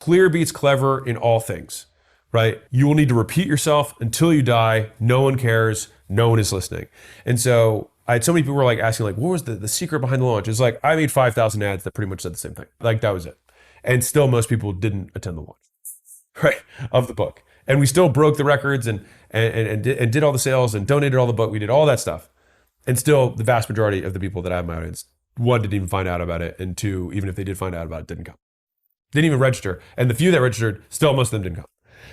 Clear beats clever in all things, right? You will need to repeat yourself until you die. No one cares. No one is listening. And so I had so many people were like asking, like, what was the secret behind the launch? It's like, I made 5,000 ads that pretty much said the same thing. Like, that was it. And still most people didn't attend the launch, right, of the book. And we still broke the records and did all the sales and donated all the book. We did all that stuff. And still the vast majority of the people that I have in my audience, one, didn't even find out about it. And two, even if they did find out about it, didn't come. Didn't even register. And the few that registered, still most of them didn't come.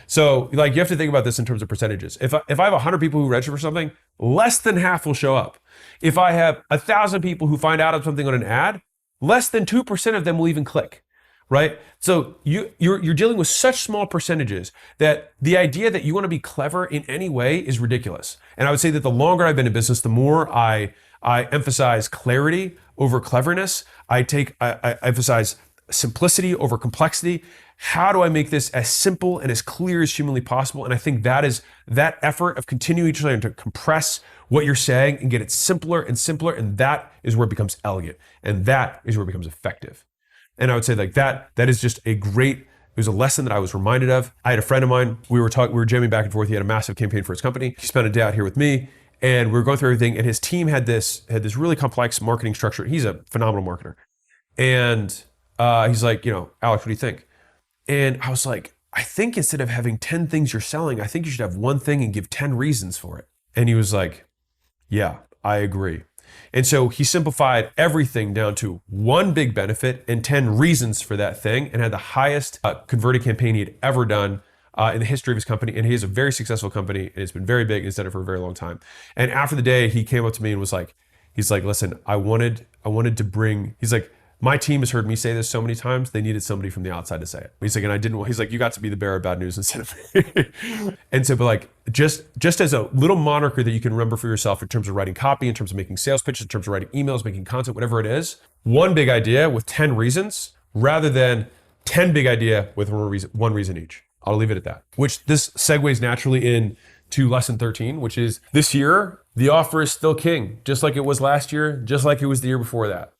So like you have to think about this in terms of percentages. If I have 100 people who register for something, less than half will show up. If I have 1,000 people who find out of something on an ad, less than 2% of them will even click, right? So you're dealing with such small percentages that the idea that you want to be clever in any way is ridiculous. And I would say that the longer I've been in business, the more I emphasize clarity over cleverness. I emphasize simplicity over complexity. How do I make this as simple and as clear as humanly possible? And I think that effort of continuing to compress what you're saying and get it simpler and simpler, and that is where it becomes elegant, and that is where it becomes effective. And I would say like that is just it was a lesson that I was reminded of. I had a friend of mine, we were jamming back and forth. He had a massive campaign for his company. He spent a day out here with me, and we were going through everything, and his team had this really complex marketing structure. He's a phenomenal marketer. And he's like, Alex, what do you think? And I was like, I think instead of having 10 things you're selling, I think you should have one thing and give 10 reasons for it. And he was like, yeah, I agree. And so he simplified everything down to one big benefit and 10 reasons for that thing, and had the highest converted campaign he had ever done in the history of his company. And he has a very successful company, and it's been very big, and he's done it for a very long time. And after the day, he came up to me and was like, he's like, listen, I wanted to bring, he's like, my team has heard me say this so many times, they needed somebody from the outside to say it. He's like, and I didn't, he's like, you got to be the bearer of bad news instead of me. And so, but like, just as a little moniker that you can remember for yourself in terms of writing copy, in terms of making sales pitches, in terms of writing emails, making content, whatever it is, one big idea with 10 reasons rather than 10 big idea with one reason each. I'll leave it at that. Which this segues naturally in to lesson 13, which is this year, the offer is still king, just like it was last year, just like it was the year before that.